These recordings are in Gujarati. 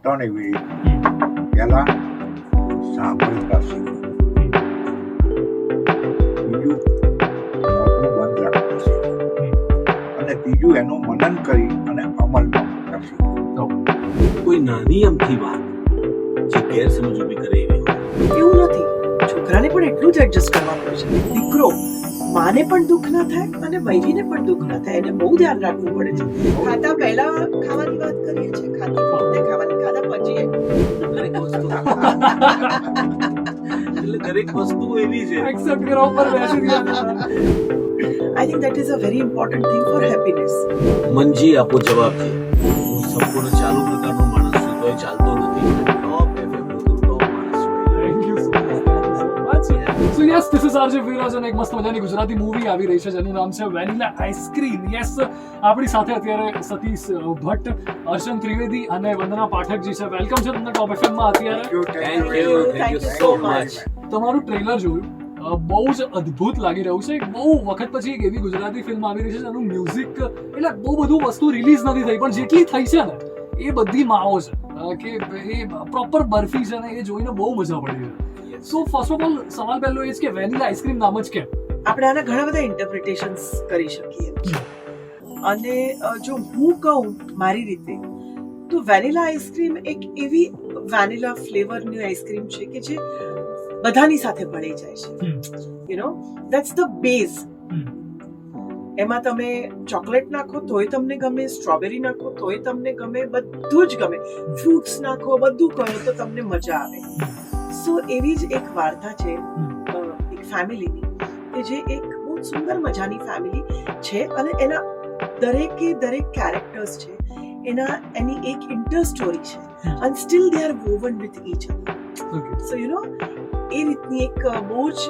ત્રણ એવી રીત. પહેલા સાંભળતા શીખવું, બીજું મોઢું બંધ રાખવું શીખવું, અને ત્રીજું એનું મનન કરી અને અમલમાં મૂકતા શીખવું. કોઈ નાની અમથી વાત જે ગેરસમજ ઊભી કરે એવી હોય. એવું નથી, છોકરાને પણ એટલું જ એડજસ્ટ કરવાનું હોય છે. દીકરો માને પણ દુઃખ ના થાય અને બૈરીને પણ દુઃખ ના થાય, એને બહુ ધ્યાન રાખવું પડે છે. ખાતા પહેલા ખાવાની વાત કરીએ છીએ, ખાતી વખતે ખાવાની, ખાતા પછી દરેક વસ્તુ એટલે દરેક વસ્તુ એવી છે. એક્સેપ્ટ કરવા ઉપર બેસી ગયા. I think that is a very important thing for happiness. મંજી આપો જવાબ છે. હું સંપૂર્ણ ચાલુ પ્રકારનો માણસ છું તોય ચાલતો નથી. ટોપ FM નો તો ટોપ માણસ છું. Thank you so much. So yes, this is RJ Viraj અને એક મસ્ત મજાની ગુજરાતી મૂવી આવી રહી છે જેનું નામ છે વેનીલા આઈસ્ક્રીમ. યસ, આપણી સાથે અત્યારે સતીશ ભટ્ટ, અર્શન ત્રિવેદી અને વંદના પાઠકજી છે. વેલકમ છે તમને ટોપ FM માં અત્યારે. Thank you so much. તમારું ટ્રેલર જોયું, બહુ જ અદ્ભુત લાગી રહ્યું છે. બહુ વખત પછી એક એવી ગુજરાતી ફિલ્મ આવી રહી છે જેનું મ્યુઝિક એટલે બહુ બધું વસ્તુ રિલીઝ નથી થઈ, પણ જેટલી થઈ છે ને એ બધી માઓ છે કે એ પ્રોપર બરફી છે ને એ જોઈને બહુ મજા પડી છે. સો ફર્સ્ટ ઓફ ઓલ સવાલ પહેલો એ છે કે વેનીલા આઈસ્ક્રીમ નામ જ કેમ? આપણે આના ઘણા બધા ઇન્ટરપ્રિટેશન્સ કરી શકીએ, અને જો હું કહું મારી રીતે તો વેનીલા આઈસ્ક્રીમ એક એવી વેનીલા ફ્લેવરની આઈસ્ક્રીમ છે કે જે બધાની સાથે ભળી જાય છે. You know, that's the base. એમાં તમે ચોકલેટ નાખો તોય તમને ગમે, સ્ટ્રોબેરી નાખો તોય તમને ગમે, બધું જ ગમે, ફ્રૂટ્સ નાખો, બધું કરો તો તમને મજા આવે. સો એવી જ એક વાર્તા છે એક ફેમિલીની, કે જે એક બહુ સુંદર મજાની ફેમિલી છે અને એના દરેકે દરેક કેરેક્ટર્સ છે, એની એક ઇન્ટર સ્ટોરી છે, અને still they are woven with each other. So you know, એ રીતની એક બહુ જ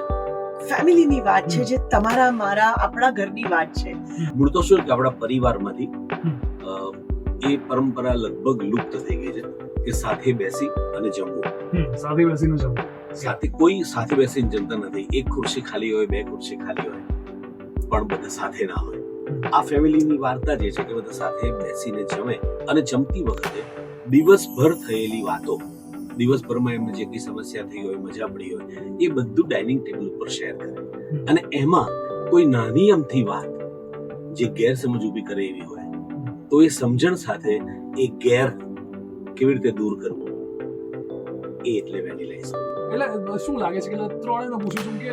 ફેમિલીની વાત છે, જે તમારા મારા આપણા ઘરની વાત છે. મૂળ તો શું કે આપણા પરિવારમાંથી એ પરંપરા લગભગ લુપ્ત થઈ ગઈ છે કે સાથે બેસી અને જમવું. સાથે બેસીને જમવું. કોઈ સાથે બેસીને જમતા નથી. એક ખુરશી ખાલી હોય, બે ખુરશી ખાલી હોય, પણ બધા સાથે ના હોય. આ ફેમિલીની વાર્તા જે છે કે બધા સાથે બેસીને જમે અને જમતી વખતે દિવસભર થયેલી વાતો, દિવસભરમાં એમને જે કઈ સમસ્યા થઈ હોય, મજા પડી હોય, એ બધું ડાઇનિંગ ટેબલ ઉપર શેર કરે. અને એમાં કોઈ નાની અમથી વાત જે ગેરસમજ ઊભી કરે એવી હોય તો એ સમજણ સાથે એ ગેર કેવી રીતે દૂર કરવું, એ એટલે વેનીલા આઈસ્ક્રીમ. એટલે શું લાગે છે કે ત્રણેયને પૂછું છું કે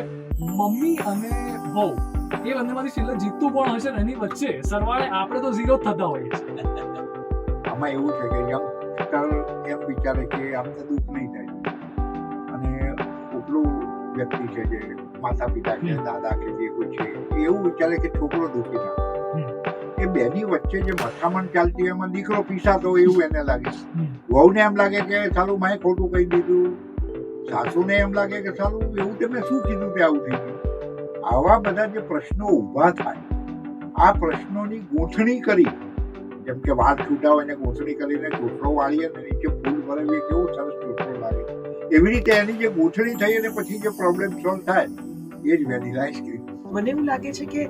મમ્મી અને વહુ એ બંનેમાંથી છેલ્લે જીતતું કોણ હશે ને એની વચ્ચે સરવાળે આપણે તો ઝીરો જ થતા હોઈએ છીએ. આમાં એવું છે કે યંગસ્ટર એમ વિચારે કે આમને દુઃખ નહીં થાય, અને ઉપલું વ્યક્તિ છે જે માતા પિતા છે, દાદા કે જે કોઈ છે, એ એવું વિચારે કે છોકરો દુઃખી ના. એ બેની વચ્ચે જે મથામણ ચાલતી હોય એમાં દીકરો પીસાતો હોય એવું એને લાગે. વહુને એમ લાગે કે સાલું મેં ખોટું કહી દીધું, સાસુને એમ લાગે કે સાલું એવું તે મેં શું કીધું કે આવું થઈ ગયું. આવા બધા જે પ્રશ્નો ઊભા થાય, આ પ્રશ્નોની ગૂંથણી કરી, જેમ કે વાળ છૂટા હોય ને ગૂંથણી કરીને ચોટલો વાળીએ ને નીચે ફૂલ ભરાવીએ, કેવું સરસ ચોટલો લાગે, એવી રીતે એની જે ગૂંથણી થઈ અને પછી જે પ્રોબ્લેમ સોલ્વ થાય એ જ વેનીલા આઈસ્ક્રીમ. મને એવું લાગે છે કે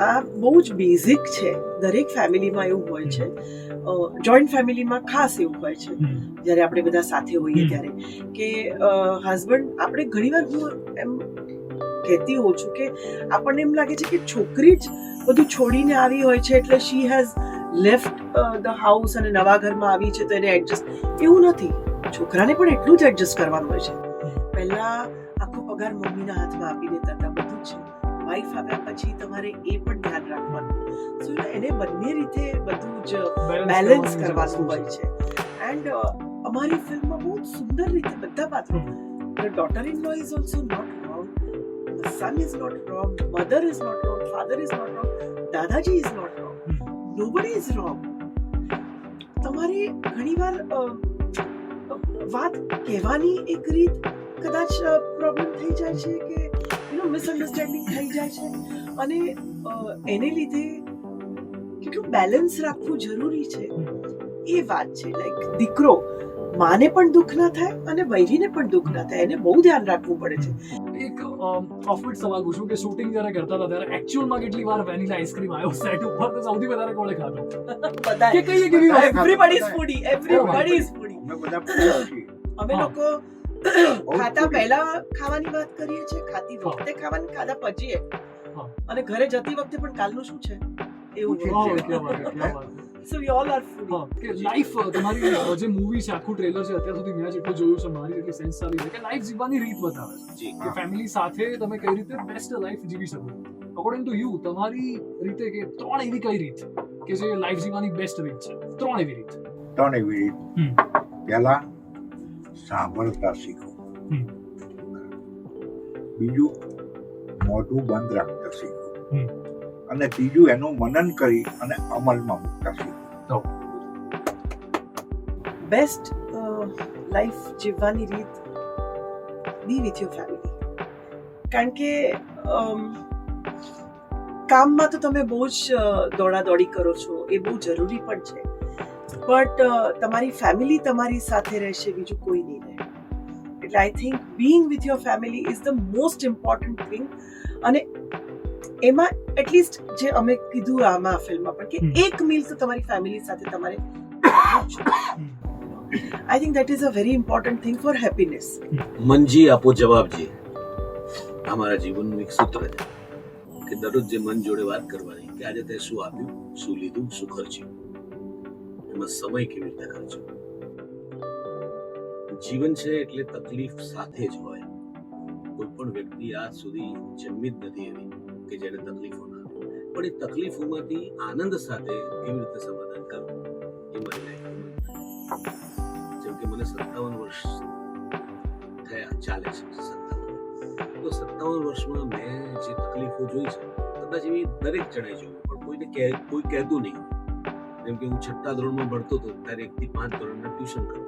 આ બહુ જ બેઝિક છે. દરેક ફેમિલીમાં એવું હોય છે, જોઈન્ટ ફેમિલીમાં ખાસ એવું હોય છે જ્યારે આપણે બધા સાથે હોઈએ ત્યારે, કે હસબન્ડ, આપણે ઘણીવાર હું એમ કહેતી હોઉં છું કે આપણને એમ લાગે છે કે છોકરી જ બધું છોડીને આવી હોય છે એટલે she has left the house અને નવા ઘરમાં આવી છે તો એને એડજસ્ટ. એવું નથી, છોકરાને પણ એટલું જ એડજસ્ટ કરવાનું હોય છે. પહેલા આખો પગાર મમ્મીના હાથમાં આપી દેતા હતા, બધું જ છે. વાઈફ આવ્યા પછી તમારે એ પણ ધ્યાન રાખવાનું. સો એને બંને રીતે બધું જ બેલેન્સ કરવાનું હોય છે. એન્ડ અમારી ફિલ્મમાં બહુ સુંદર રીતે બધા પાત્રો, the daughter in law is also not wrong, the son is not wrong, mother is not wrong, father is not wrong, દાદાજી is not wrong, nobody is wrong. તમારે ઘણીવાર વાત કહેવાની એક રીત કદાચ પ્રોબ્લેમ થઈ જાય છે કે મિસઅન્ડરસ્ટેન્ડિંગ થઈ જાય છે, અને એને લીધે કેટલું બેલેન્સ રાખવું જરૂરી છે એ વાત છે. લાઈક દીકરો માને પણ દુઃખ ના થાય અને બૈરીને પણ દુઃખ ના થાય, એને બહુ ધ્યાન રાખવું પડે છે. એક ઓફબીટ સવાલ પૂછું કે શૂટિંગ જ્યારે કરતા હતા ત્યારે એકચ્યુઅલમાં કેટલી વાર વેનીલા આઈસ્ક્રીમ આવ્યો સેટ ઉપર તો સૌથી વધારે કોણે ખાધો બધા કે કઈ કેવી વસ્તુ? Everybody is foodie, everybody is foodie. અમે બધા પૂછીએ છીએ. અમે હા. લોકો ખાતા પહેલા ખાવાની વાત કરીએ છીએ, ખાતી વખતે ખાવાની, ખાધા પછી હા. અને ઘરે જતી વખતે પણ કાલનું શું છે એવું પૂછીએ વાહ, હોય. ક્યાં વાત છે, ક્યાં વાત છે. સો વી ઓલ આર ફૂડી. હા, કે લાઈફ તમારી જે મૂવી છે આખું ટ્રેલર છે અત્યાર સુધી મેં જેટલું જોયું છે મારી જેટલી સેન્સ સારી છે કે લાઈફ જીવવાની રીત બતાવે છે જી કે ફેમિલી સાથે તમે કઈ રીતે બેસ્ટ લાઈફ જીવી શકો. અકોર્ડિંગ ટુ યુ તમારી રીતે કે 3 એવી કઈ રીત કે જે લાઈફ જીવવાની બેસ્ટ રીત છે? 3 એવી રીત. 3 એવી રીત. પહેલા સાંભળતા શીખો. હમ. બીજું મોઢું બંધ રાખતા શીખો. હમ. અને ત્રીજું એનું મનન કરી અને અમલમાં મૂકતા શીખો. બેસ્ટ લાઈફ જીવવાની રીત, બી વિથ યોર ફેમિલી. કારણ કે કામમાં તો તમે બહુ જ દોડાદોડી કરો છો, એ બહુ જરૂરી પણ છે, બટ તમારી ફેમિલી તમારી સાથે રહેશે, બીજું કોઈ નહીં રહે. એટલે I think being with your family is the most important thing. અને એમાં એટલીસ્ટ જે અમે કીધું આમાં ફિલ્મમાં પણ કે એક મીલ તો તમારી ફેમિલી સાથે તમારે આઈ think that is a very important thing for happiness. Manji આપો જવાબજી આ મારા જીવનનું એક સૂત્ર છે કે દરરોજ જે મન જોડે વાત કરવાની કે આજે તે શું આપ્યું, શું લીધું, શું ખર્ચ્યું, એમાં સમય કેવી રીતે ખર્ચ્યો. જીવન છે એટલે તકલીફ સાથે જ હોય. કોઈ પણ વ્યક્તિ આજ સુધી જન્મી જ નથી એવી કે જેને તકલીફો ના આવે, પણ એ તકલીફોમાંથી આનંદ સાથે કેવી રીતે સમાધાન કરવું એ મારી લાઈફમાં. જેમ કે મને 57 વર્ષ થયા, ચાલે છે 57. તો 57 વર્ષમાં મેં જે તકલીફો જોઈ છે કદાચ એવી દરેક જણાએ જોઈ, પણ કોઈ કહેતું નહીં. જેમ કે હું 6થા ધોરણમાં ભણતો હતો ત્યારે 1 થી 5 ધોરણના ટ્યુશન કરતો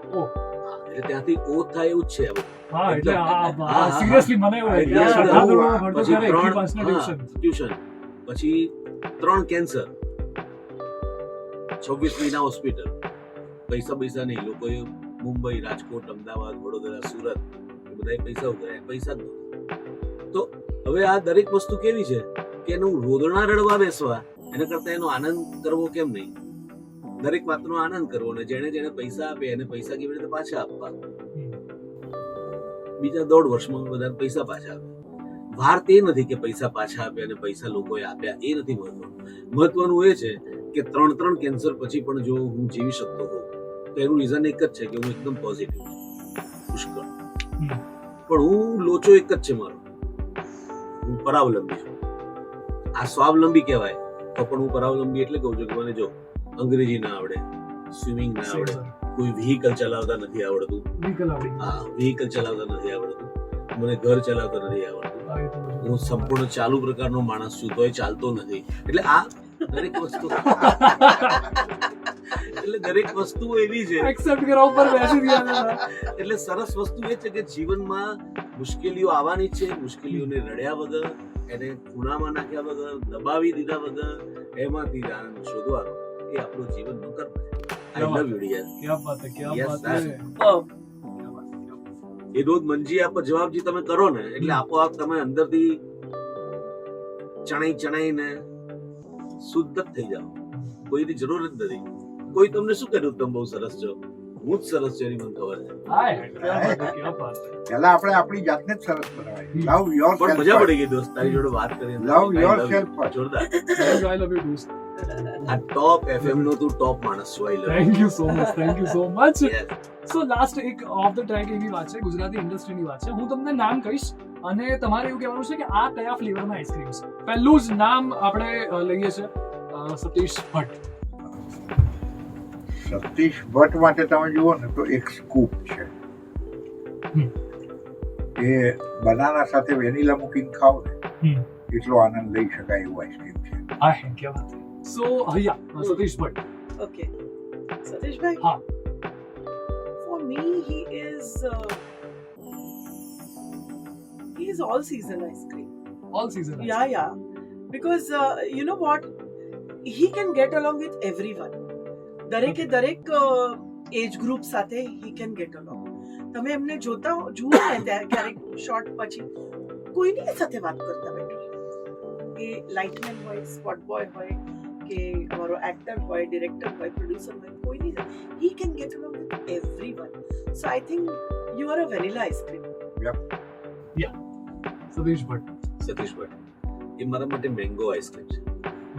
હતો. એટલે ત્યાંથી ઓ થાય એવું જ છે. હા, એટલે હા. સિરિયસલી મને એવું એટલે લાગે શું છઠ્ઠા થયું? ધોરણમાં ભણતો પછી ત્યારે 1 થી 5 ના 3 ટ્યુશન. ટ્યુશન, પછી 3 કેન્સર, 26 મહિના હોસ્પિટલ, પૈસા નહીં. લોકોએ મુંબઈ, રાજકોટ, અમદાવાદ, વડોદરા, સુરત એ બધાએ પૈસા ઉઘરાયા, પૈસા જ નહોતા. તો હવે આ દરેક વસ્તુ કેવી છે કે એનું રોદણા રડવા બેસવા એના કરતા એનો આનંદ કરવો કેમ નહીં? દરેક વાતનો આનંદ કરવો, ને જેણે પૈસા આપે એને પૈસા કેવી રીતે પાછા આપવા. બીજા 1.5 વર્ષમાં બધા પૈસા પાછા આપે. વાર તે નથી કે પૈસા પાછા આપે અને પૈસા લોકોએ આપ્યા, એ નથી મહત્વનું. મહત્વનું એ છે કે 3 કેન્સર પછી પણ જો હું જીવી શકતો હોઉં તો એનું રીઝન એક જ છે કે હું એકદમ પોઝિટિવ છું, પુષ્કળ. પણ હું લોચો એક જ છે મારો, હું પરાવલંબી છું. આ સ્વાવલંબી કહેવાય તો પણ હું પરાવલંબી એટલે કહું છું કે મને જો અંગ્રેજી ના આવડે, સ્વિમિંગ ના આવડે, કોઈ વ્હીકલ ચલાવતા નથી આવડતું, વ્હીકલ ચલાવતા નથી આવડતું, મને ઘર ચલાવતા નથી આવડતું, હું સંપૂર્ણ ચાલુ પ્રકારનો માણસ છું તોય ચાલતો નથી. એટલે આ દરેક વસ્તુ દરેક વસ્તુ એવી છે એક્સેપ્ટ કરવા ઉપર બેસી ગયા. એટલે સરસ વસ્તુ એ છે કે જીવનમાં મુશ્કેલીઓ આવવાની છે, મુશ્કેલીઓને રડ્યા વગર, એને ખૂણામાં નાખ્યા વગર, દબાવી દીધા વગર એમાંથી જ આનંદ શોધવાનો એ આપણું જીવનનું કર્મ છે. આઈ લવ યુ ડિયર. ક્યાં વાત હે, ક્યાં Yes, વાત sir. હે. એ રોજ મંજી આપો જવાબજી તમે કરો ને એટલે આપોઆપ તમે અંદરથી ચણાઈને શુદ્ધ જ થઈ જાઓ. કોઈની જરૂર જ નથી. કોઈ તમને શું કર્યું તમે બહુ સરસ છો, હું જ સરસ છું એની મને ખબર છે. હાય, ક્યાં વાત હે, ક્યાં વાત હે. પહેલા આપણે આપણી જાતને જ સરસ બનાવવાની. લવ યોર પણ મજા પડી ગઈ દોસ્ત તારી જોડે વાત કરીને. લવ I your love you. Self first. જોરદાર. I love you too. આ ટોપ FM નો તું ટોપ માણસ છો. I love you. Thank you so much, thank you so much. Yes. So last એક ઓફ ધ ટ્રેક એવી વાત છે, ગુજરાતી ઇન્ડસ્ટ્રીની વાત છે. હું તમને નામ કહીશ અને તમારે એવું કહેવાનું છે કે આ કયા ફ્લેવરના આઈસ્ક્રીમ છે. પહેલું જ નામ આપણે લઈએ છે સતીશ ભટ્ટ. સતીશ ભટ્ટ માટે તમે જુઓ ને તો એક સ્કૂપ છે. એ બનાના સાથે વેનીલા મૂકીને ખાઓ ને એટલો આનંદ લઈ શકાય એવું આઈસ્ક્રીમ છે. હા, ક્યાં વાત છે. સો હૈયા સતીશ ભટ્ટ. Okay. Satishbhai? હા. For me, he is all season ice cream. All season. Yeah. Because you know what? He can get along with everyone. દરેકે દરેક એજ ગ્રુપ સાથે હી કેન ગેટ અલોંગ. તમે એમને જુઓ ને ત્યારે ક્યારેક શોર્ટ પછી કોઈની સાથે વાત કરતા બેઠો, એ લાઇટમેન હોય, સ્પોટ બોય હોય, કે અમારો એક્ટર હોય, ડિરેક્ટર હોય, પ્રોડ્યુસર હોય, કોઈની he can get along with everyone. So I think you are a vanilla ice cream. Satish Bhatt. Satish Bhatt એ મારા માટે મેંગો આઈસ્ક્રીમ છે.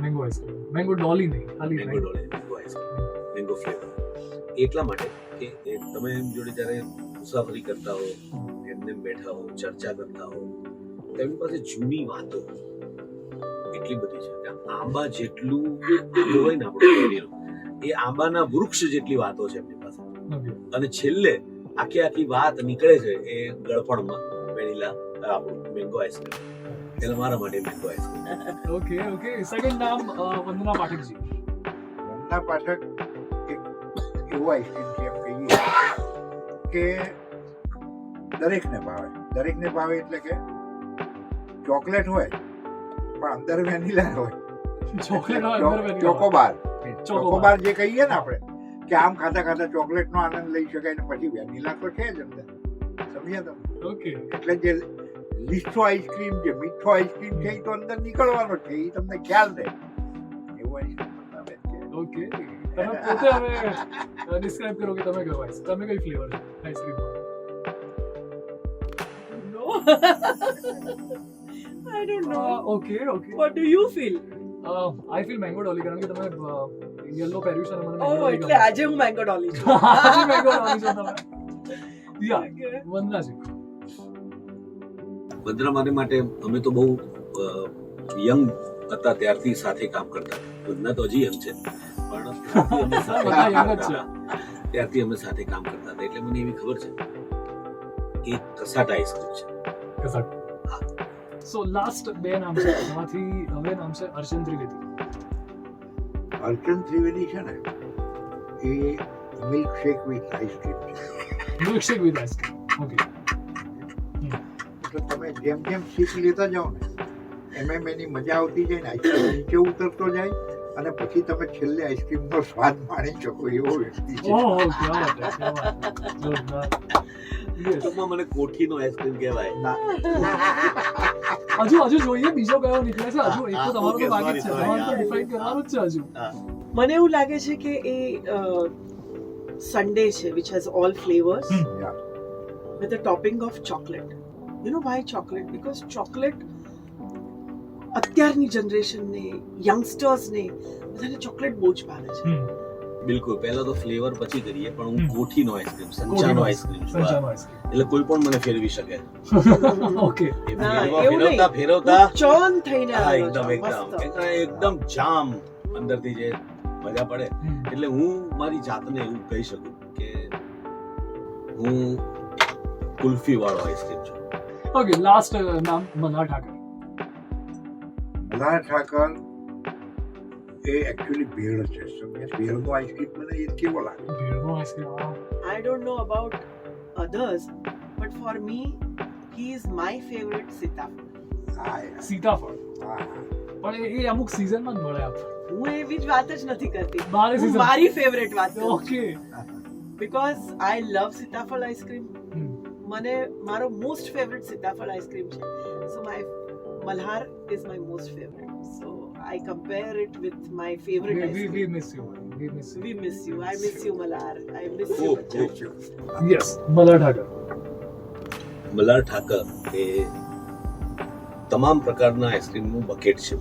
મેંગો આઈસ્ક્રીમ, મેંગો ડોલી નહીં, ખાલી મેંગો ડોલે, મેંગો આઈસ્ક્રીમ, મેંગો ફ્લેવર. એટલા માટે કે તમે એમ જોડે જ્યારે મુસાફરી કરતા હો, એમને બેઠા હો, ચર્ચા કરતા હો, તેમની પાસે જૂની વાતો એટલી બધી છે કે આંબા જેટલું હોય ને આપણું કેરીનું, એ આંબાના વૃક્ષ જેટલી વાતો છે એમની પાસે. અને છેલ્લે આખી વાત નીકળે છે એ ગળપણમાં વેનીલા આપણું મેંગો આઈસ્ક્રીમ. એટલે મારા માટે મેંગો આઈસ્ક્રીમ. ઓકે. સેકન્ડ નામ વંદના પાઠકજી. વંદના પાઠક એક એવું આઈસ્ક્રીમ છે એમ કહીએ કે દરેકને ભાવે એટલે કે ચોકલેટ હોય પણ અંદર વેનીલા હોય. ચોકોબાર જે કહીએ ને આપણે કે આમ ખાતા ચોકલેટનો આનંદ લઈ શકાય ને પછી વેનીલા તો છે જ અંદર. સમજ્યા તમે? ઓકે. એટલે જે લીસો આઈસ્ક્રીમ, જે મીઠો આઈસ્ક્રીમ છે એ તો અંદર નીકળવાનો છે, એ તમને ખ્યાલ રહે એવું આઈસ્ક્રીમ બનાવે છે. ઓકે. તમે પોતે હવે ડિસ્ક્રાઇબ કરો કે તમે કયો તમે કઈ ફ્લેવર છે આઈસ્ક્રીમમાં? No. I don't know. Okay. What do you feel? I feel mango Dolly, કારણ કે તમે યલો પહેર્યું છે અને મને Oh, એટલે આજે હું મેંગો ડોલી છું. આજે મેંગો ડોલી છો તમે. વંદનાજી. વંદના મારી માટે અમે તો બહુ યંગ હતા ત્યારથી સાથે કામ કરતા. વંદના તો હજી યંગ છે પણ ત્યારથી અમે સાથે કામ કરતા હતા. એટલે મને એવી ખબર છે કે કસાટા આઈસ્ક્રીમ છે. સો લાસ્ટ બે નામ છે, એમાંથી હવે નામ છે અર્ચન ત્રિવેદી. અર્ચન ત્રિવેદી છે ને એ મિલ્ક શેક વિથ આઈસ્ક્રીમ છે. Milkshake with ice cream. ઓકે. એટલે તમે જેમ શીખ લેતા જાઓ ને એમ એની મજા આવતી જાય ને, આઈસ્ક્રીમ નીચે ઉતરતો જાય અને પછી તમે છેલ્લે આઈસ્ક્રીમનો સ્વાદ માણી શકો એવો વ્યક્તિ છે. ઓહ, ક્યા વાત હે, ક્યા વાત હે. જોરદાર. ટૂંકમાં મને કોઠીનો આઈસ્ક્રીમ કહેવાય. હજુ જોઈએ બીજો કયો નીકળે છે. હજુ એક તો તમારો તો બાકી જ છે, તમારે તો ડિફાઇન કરવાનું જ છે હજુ. મને એવું લાગે છે કે એ સન્ડે છે which has all flavors Yeah. with a topping of chocolate. You know why chocolate? Because chocolate અત્યારની જનરેશનને, યંગસ્ટર્સને બધાને ચોકલેટ બહુ જ ભાવે છે. બિલકુલ. પહેલા તો ફ્લેવર પછી કરીએ, પણ હું કોઠીનો આઈસ્ક્રીમ, સંચાનો આઈસ્ક્રીમ છું. એટલે કોઈ પણ મને ફેરવી શકે. ઓકે. એ ના, એવું નહીં. ફેરવતા ચોન થઈને હા, આવ્યો એકદમ છે, મસ્ત. એકદમ જામ અંદરથી જે મજા પડે. એટલે હું મારી જાતને એવું કહી શકું કે હું કુલ્ફી વાળો આઈસ્ક્રીમ છું. ઓકે. લાસ્ટ નામ મલ્હાર ઠાકર. મલ્હાર ઠાકર એ એકચ્યુઅલી ભેળ છે. ભેળનો આઈસ્ક્રીમ મને એ કેવો લાગે? ભેળનો ice cream. I don't know about others, but for me, he is my favorite સીતાફળ. સીતાફળ. પણ એ અમુક સીઝનમાં જ મળે આપણે. હું એવી જ વાત જ નથી કરતી. બારે હું season. મારી ફેવરેટ વાત કરું. ઓકે. Because I love સીતાફળ આઈસ્ક્રીમ. મને મારો મોસ્ટ ફેવરેટ સીતાફળ આઈસ્ક્રીમ છે. So my Malhar is my most favorite. So I compare it with my favorite ice We cream. miss you. We miss you. We miss you. I miss you, Malhar. I miss you. Bachcha. Yes, Malhar Thakar. Malhar Thakar એ તમામ પ્રકારના આઈસ્ક્રીમનું બકેટ છે.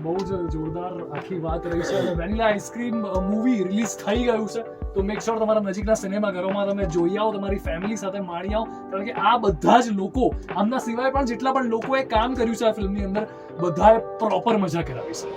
બહુ જ જોરદાર આખી વાત રહી છે. અને વેનીલા આઈસ્ક્રીમ મૂવી રિલીઝ થઈ ગયું છે, તો મેક શ્યોર તમારા નજીકના સિનેમાઘરોમાં તમે જોઈ આવો, તમારી ફેમિલી સાથે માણી આવો, કારણ કે આ બધા જ લોકો, આમના સિવાય પણ જેટલા પણ લોકોએ કામ કર્યું છે આ ફિલ્મની અંદર, બધાએ પ્રોપર મજા કરાવી છે.